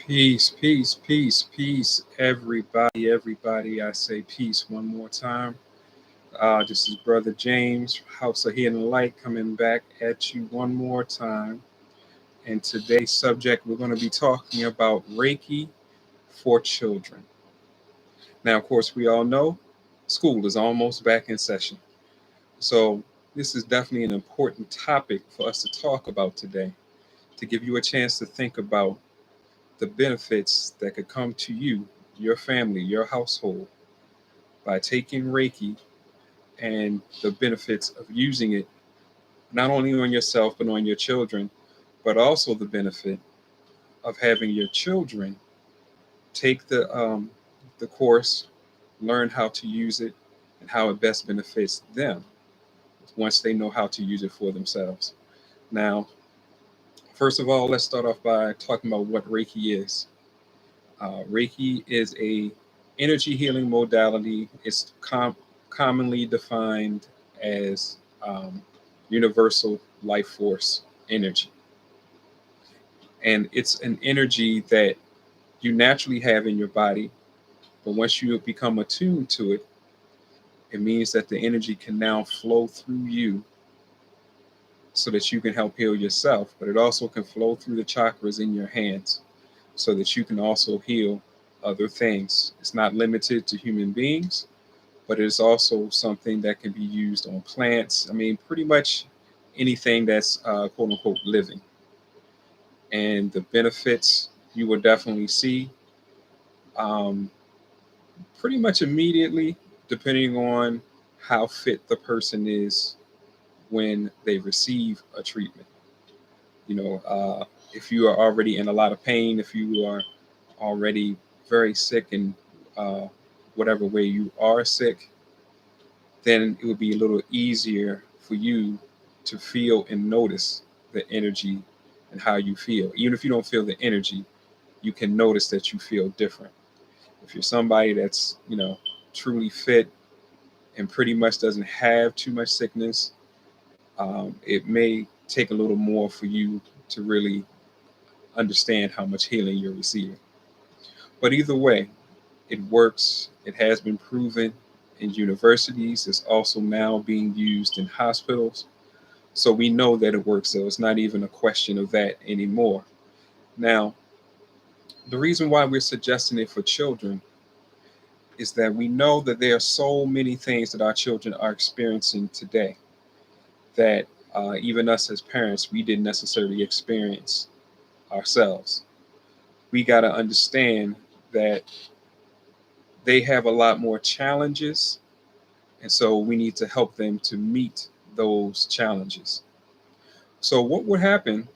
Peace, peace, peace, peace, everybody, everybody. I say peace one more time. This is Brother James, House of Hidden Light, coming back at you one more time. And today's subject, we're going to be talking about Reiki for children. Now, of course, we all know school is almost back in session. So, this is definitely an important topic for us to talk about today, to give you a chance to think about the benefits that could come to you, your family, your household by taking Reiki and the benefits of using it not only on yourself but on your children, but also the benefit of having your children take the course, learn how to use it, and how it best benefits them once they know how to use it for themselves. Now, first of all, let's start off by talking about what Reiki is. Reiki is a energy healing modality. It's commonly defined as universal life force energy, and it's an energy that you naturally have in your body. But once you become attuned to it, it means that the energy can now flow through you so that you can help heal yourself. But it also can flow through the chakras in your hands so that you can also heal other things. It's not limited to human beings, but it's also something that can be used on plants. I mean, pretty much anything that's quote unquote living. And the benefits you will definitely see um, pretty much immediately, depending on how fit the person is when they receive a treatment. You know, if you are already in a lot of pain, if you are already very sick in uh, whatever way you are sick, then it would be a little easier for you to feel and notice the energy and how you feel. Even if you don't feel the energy, you can notice that you feel different. If you're somebody that's, truly fit and pretty much doesn't have too much sickness, it may take a little more for you to really understand how much healing you're receiving. But either way, it works. It has been proven in universities. It's also now being used in hospitals. So we know that it works. So it's not even a question of that anymore. Now, the reason why we're suggesting it for children is that we know that there are so many things that our children are experiencing today that even us as parents, we didn't necessarily experience ourselves. We got to understand that they have a lot more challenges, and so we need to help them to meet those challenges. So, what would happen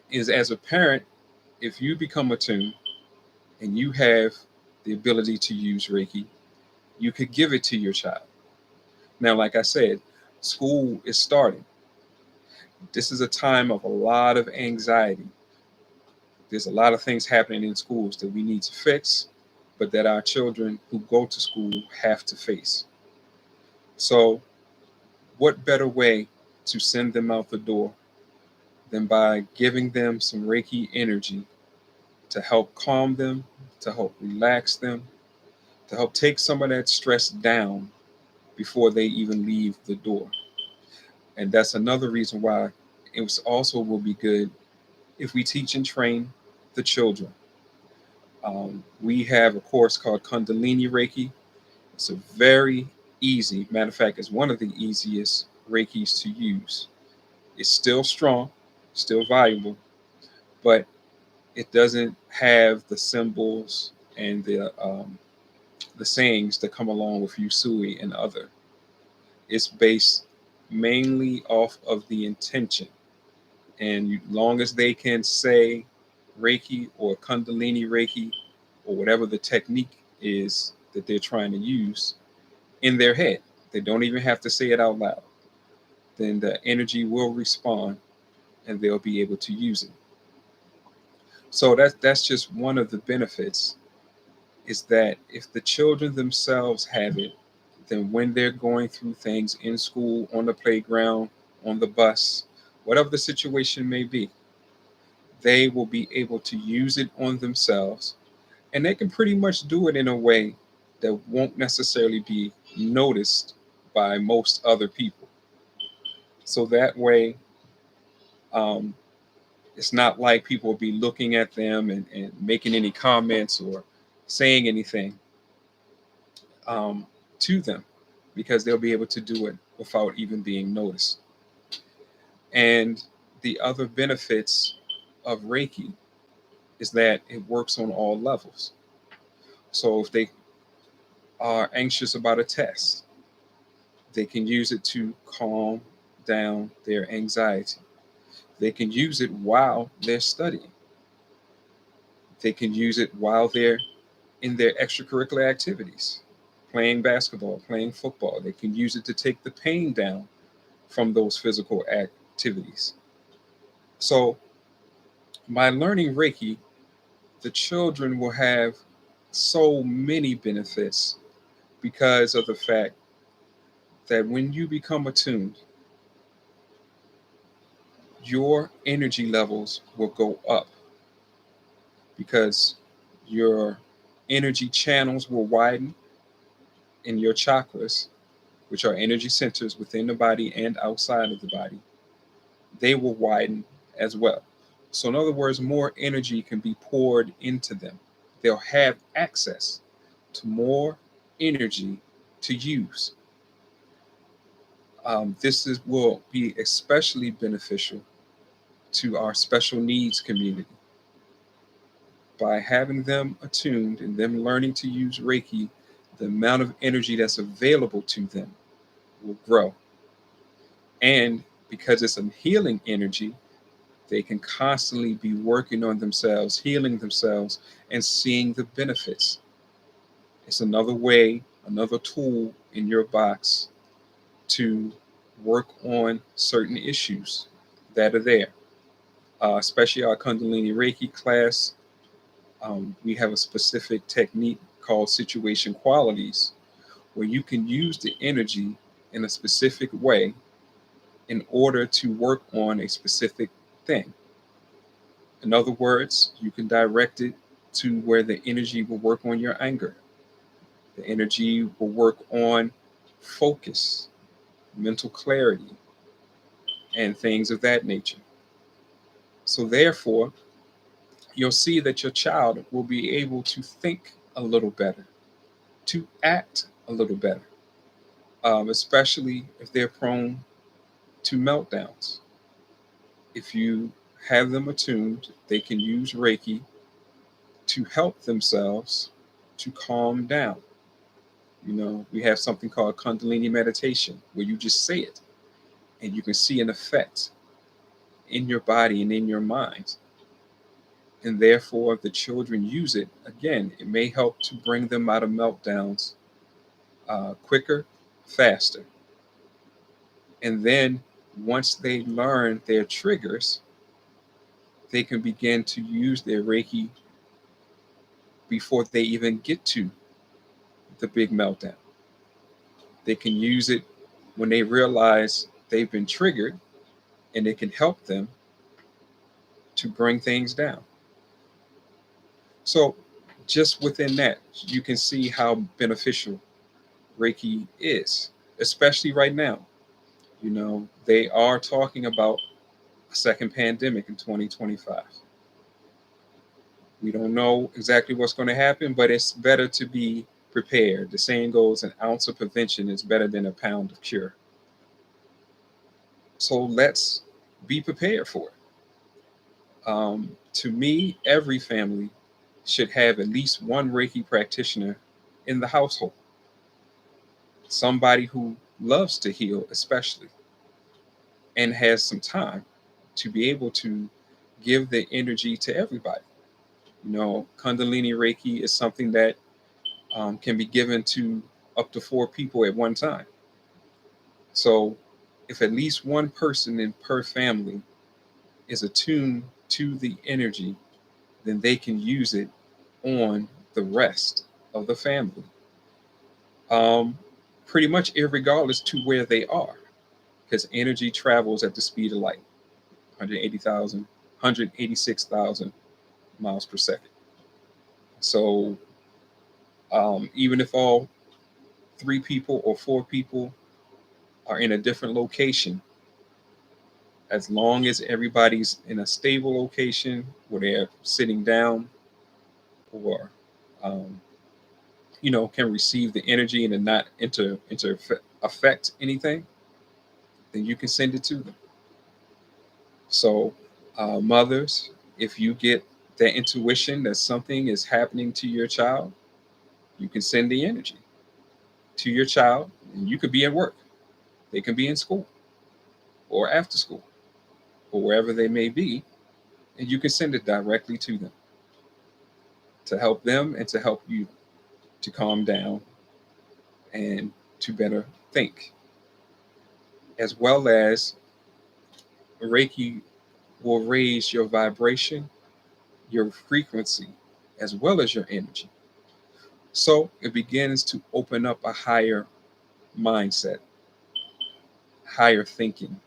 is, as a parent, if you become attuned and you have the ability to use Reiki, you could give it to your child. Now, like I said, school is starting. This is a time of a lot of anxiety. There's a lot of things happening in schools that we need to fix, but that our children who go to school have to face. So, what better way to send them out the door than by giving them some Reiki energy to help calm them, to help relax them, to help take some of that stress down before they even leave the door. And that's another reason why it was also will be good if we teach and train the children. We have a course called Kundalini Reiki. It's a very easy, matter of fact, it's one of the easiest Reikis to use. It's still strong, still valuable, but it doesn't have the symbols and the sayings that come along with Usui and other. It's based mainly off of the intention. And long as they can say Reiki or Kundalini Reiki or whatever the technique is that they're trying to use in their head, they don't even have to say it out loud, then the energy will respond and they'll be able to use it. So that's just one of the benefits, is that if the children themselves have it, then when they're going through things in school, on the playground, on the bus, whatever the situation may be, they will be able to use it on themselves, and they can pretty much do it in a way that won't necessarily be noticed by most other people. So that way, um, it's not like people will be looking at them and making any comments or saying anything um, to them, because they'll be able to do it without even being noticed. And the other benefits of Reiki is that it works on all levels. So if they are anxious about a test, they can use it to calm down their anxiety. They can use it while they're studying. They can use it while they're in their extracurricular activities, playing basketball, playing football. They can use it to take the pain down from those physical activities. So, by learning Reiki, the children will have so many benefits because of the fact that when you become attuned, your energy levels will go up because your energy channels will widen in your chakras, which are energy centers within the body and outside of the body. They will widen as well. So, in other words, more energy can be poured into them. They'll have access to more energy to use. Will be especially beneficial to our special needs community. By having them attuned and them learning to use Reiki, the amount of energy that's available to them will grow. And because it's a healing energy, they can constantly be working on themselves, healing themselves, and seeing the benefits. It's another way, another tool in your box to work on certain issues that are there. Especially our Kundalini Reiki class, we have a specific technique called situation qualities, where you can use the energy in a specific way in order to work on a specific thing. In other words, you can direct it to where the energy will work on your anger. The energy will work on focus, mental clarity, and things of that nature. So, therefore, you'll see that your child will be able to think a little better, to act a little better, especially if they're prone to meltdowns. If you have them attuned, they can use Reiki to help themselves to calm down. We have something called Kundalini meditation, where you just say it and you can see an effect in your body and in your mind. And therefore, if the children use it, again, it may help to bring them out of meltdowns quicker, faster. And then once they learn their triggers, they can begin to use their Reiki before they even get to the big meltdown. They can use it when they realize they've been triggered, and it can help them to bring things down. So, just within that, you can see how beneficial Reiki is, especially right now. They are talking about a second pandemic in 2025. We don't know exactly what's going to happen, but it's better to be prepared. The saying goes, an ounce of prevention is better than a pound of cure. So let's be prepared for it. To me, every family should have at least one Reiki practitioner in the household, somebody who loves to heal, especially, and has some time to be able to give the energy to everybody. Kundalini Reiki is something that can be given to up to 4 people at one time. So, if at least one person in per family is attuned to the energy, then they can use it on the rest of the family. Um, Pretty much irregardless to where they are, because energy travels at the speed of light, 180,000, 186,000 miles per second. So even if all 3 people or 4 people are in a different location, as long as everybody's in a stable location where they're sitting down or um, can receive the energy and then not affect anything, then you can send it to them. So mothers, if you get that intuition that something is happening to your child, you can send the energy to your child, and you could be at work, they can be in school or after school or wherever they may be, and you can send it directly to them to help them and to help you to calm down and to better think. As well as Reiki will raise your vibration, your frequency, as well as your energy. So it begins to open up a higher mindset, higher thinking,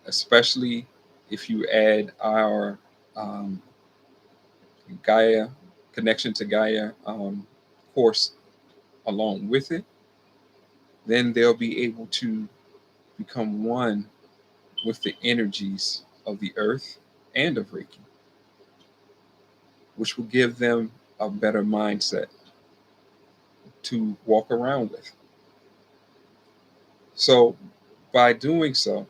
especially if you add our um, Gaia connection to Gaia course along with it, then they'll be able to become one with the energies of the earth and of Reiki, which will give them a better mindset to walk around with. So, by doing so,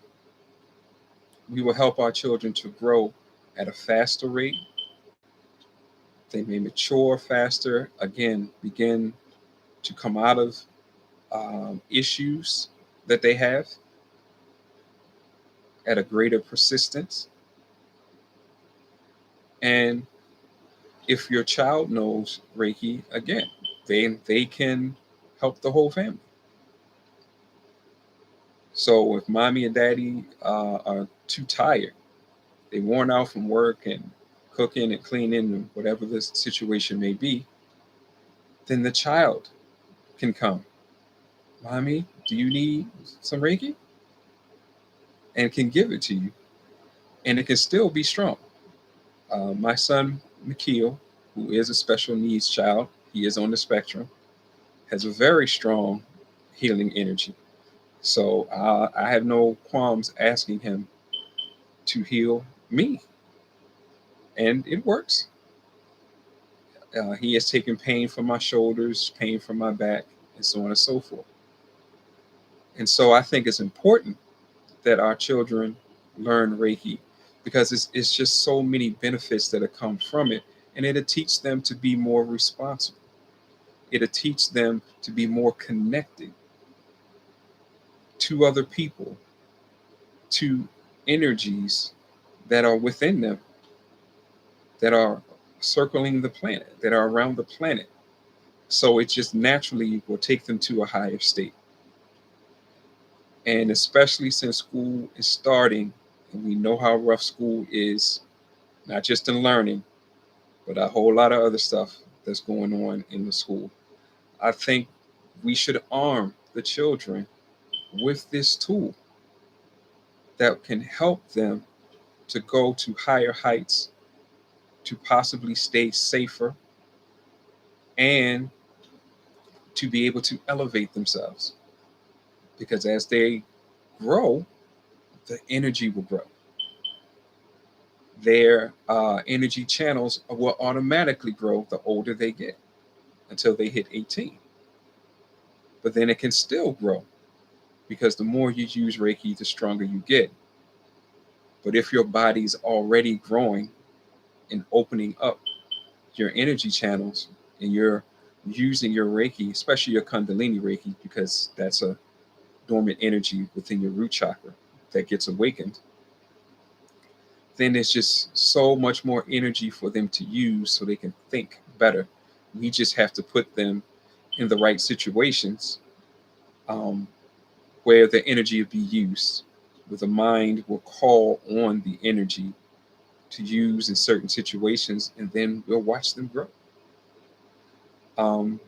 we will help our children to grow at a faster rate. They may mature faster, again, begin to come out of issues that they have at a greater persistence. And if your child knows Reiki, again, they can help the whole family. So if mommy and daddy are too tired, they worn out from work and cooking and cleaning and whatever the situation may be, then the child can come. Mommy, do you need some Reiki? And can give it to you. And it can still be strong. My son, Nikhil, who is a special needs child, he is on the spectrum, has a very strong healing energy. So I have no qualms asking him to heal me. And it works. He has taken pain from my shoulders, pain from my back, and so on and so forth. And so I think it's important that our children learn Reiki because it's just so many benefits that have come from it. And it'll teach them to be more responsible. It'll teach them to be more connected to other people, to energies that are within them, that are circling the planet, that are around the planet. So it just naturally will take them to a higher state. And especially since school is starting, and we know how rough school is, not just in learning, but a whole lot of other stuff that's going on in the school. I think we should arm the children with this tool that can help them to go to higher heights, to possibly stay safer, and to be able to elevate themselves. Because as they grow, the energy will grow. Their energy channels will automatically grow the older they get until they hit 18. But then it can still grow because the more you use Reiki, the stronger you get. But if your body's already growing and opening up your energy channels and you're using your Reiki, especially your Kundalini Reiki, because that's a dormant energy within your root chakra that gets awakened, then there's just so much more energy for them to use so they can think better. We just have to put them in the right situations um, where the energy will be used, where the mind will call on the energy to use in certain situations, and then we'll watch them grow. Um,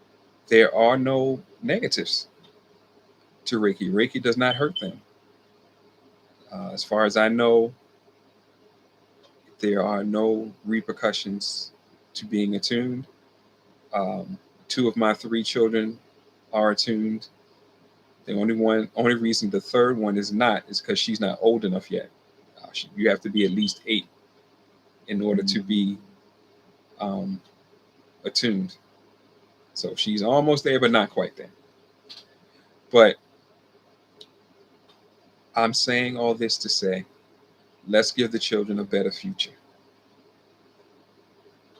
there are no negatives to Reiki. Reiki does not hurt them. As far as I know, there are no repercussions to being attuned. Two of my three children are attuned. The only reason the third one is not is because she's not old enough yet. You have to be at least 8 in order to be um, attuned. So she's almost there, but not quite there. But I'm saying all this to say, let's give the children a better future.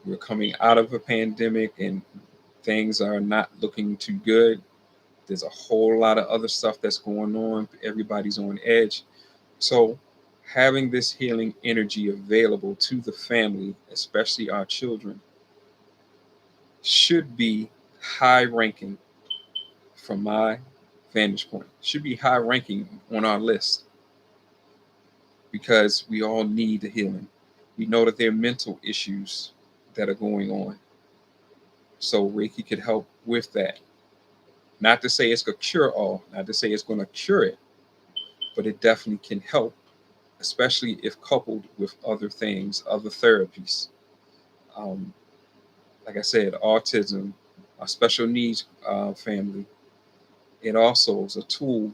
We're coming out of a pandemic and things are not looking too good. There's a whole lot of other stuff that's going on. Everybody's on edge. So having this healing energy available to the family, especially our children, should be high ranking from my vantage point. Should be high ranking on our list because we all need the healing. We know that there are mental issues that are going on. So Reiki could help with that. Not to say it's going to cure all, not to say it's going to cure it, but it definitely can help, especially if coupled with other things, other therapies. Um, like I said, autism, a special needs family, it also is a tool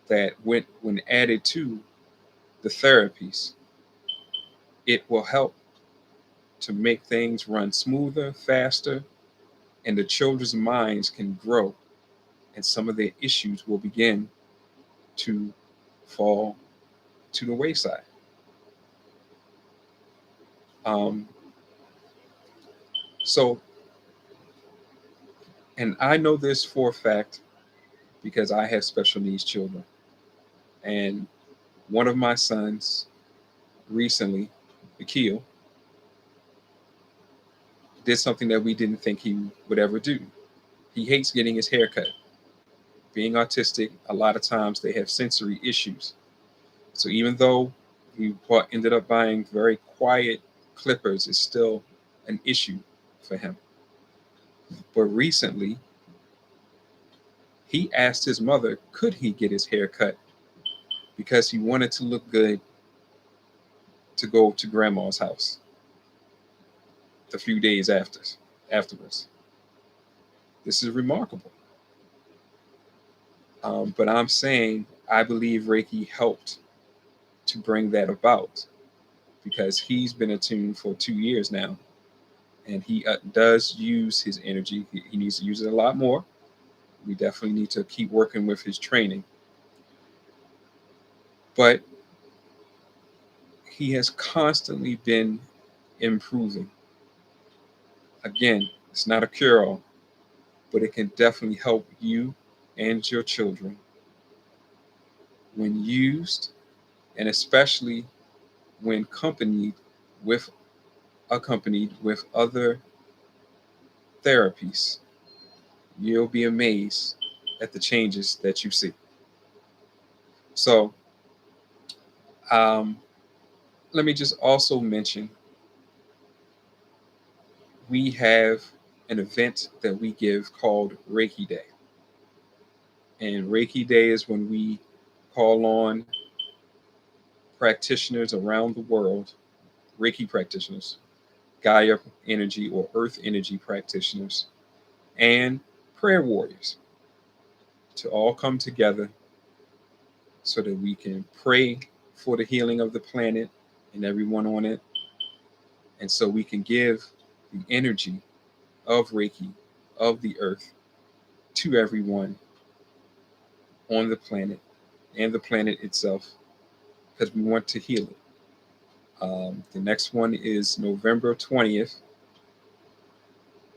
that when added to the therapies, it will help to make things run smoother, faster, and the children's minds can grow, and some of their issues will begin to fall to the wayside. Um, so, and I know this for a fact because I have special needs children. And one of my sons recently, Akil, did something that we didn't think he would ever do. He hates getting his hair cut. Being autistic, a lot of times they have sensory issues. So even though ended up buying very quiet clippers, it's still an issue for him. But recently, he asked his mother, could he get his hair cut because he wanted to look good to go to grandma's house a few days afterwards. This is remarkable. But I'm saying I believe Reiki helped to bring that about because he's been attuned for 2 years now, and he does use his energy. He needs to use it a lot more. We definitely need to keep working with his training. But he has constantly been improving. Again, it's not a cure-all, but it can definitely help you and your children when used, and especially when with accompanied with other therapies. You'll be amazed at the changes that you see. So um, let me just also mention we have an event that we give called Reiki Day. And Reiki Day is when we call on practitioners around the world, Reiki practitioners, Gaia energy or earth energy practitioners, and prayer warriors to all come together so that we can pray for the healing of the planet and everyone on it. And so we can give the energy of Reiki, of the earth, to everyone on the planet and the planet itself because we want to heal it. The next one is November 20th.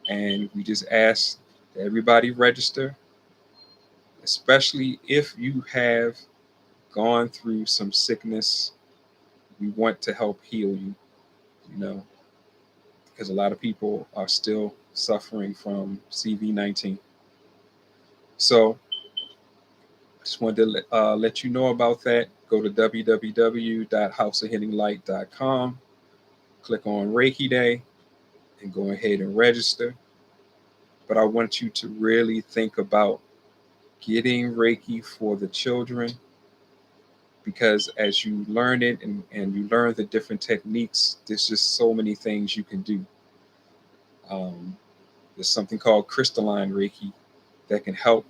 And we just ask that everybody register, especially if you have gone through some sickness. We want to help heal you, you know, because a lot of people are still suffering from CV-19. So I just wanted to let you know about that. Go to www.houseofhealinglight.com, click on Reiki Day, and go ahead and register. But I want you to really think about getting Reiki for the children because as you learn it and you learn the different techniques, there's just so many things you can do. Um, there's something called crystalline Reiki that can help,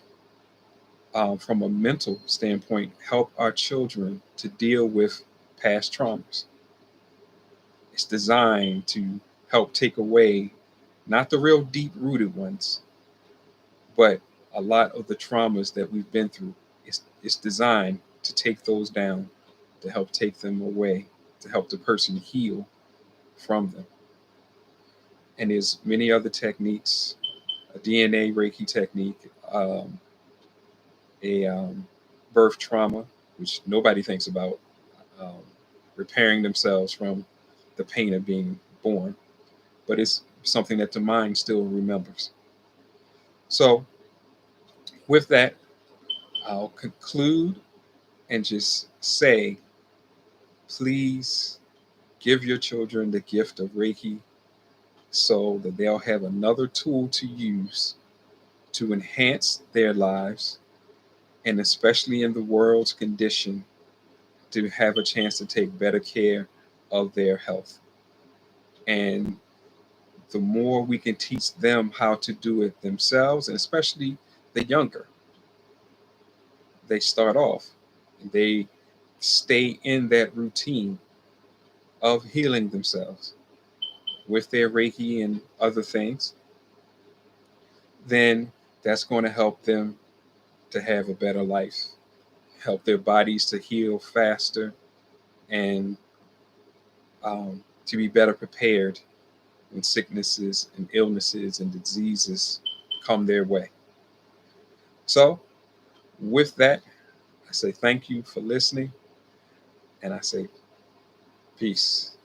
from a mental standpoint, help our children to deal with past traumas. It's designed to help take away not the real deep rooted ones, but a lot of the traumas that we've been through. It's designed to take those down, to help take them away, to help the person heal from them. And there's many other techniques, a DNA Reiki technique, a birth trauma, which nobody thinks about, um, repairing themselves from the pain of being born, but it's something that the mind still remembers. So, with that, I'll conclude and just say, please give your children the gift of Reiki so that they'll have another tool to use to enhance their lives, and especially in the world's condition, to have a chance to take better care of their health. And the more we can teach them how to do it themselves, and especially the younger they start off, they stay in that routine of healing themselves with their Reiki and other things, then that's going to help them to have a better life, help their bodies to heal faster, and to be better prepared when sicknesses and illnesses and diseases come their way. So, with that, I say thank you for listening, and I say peace.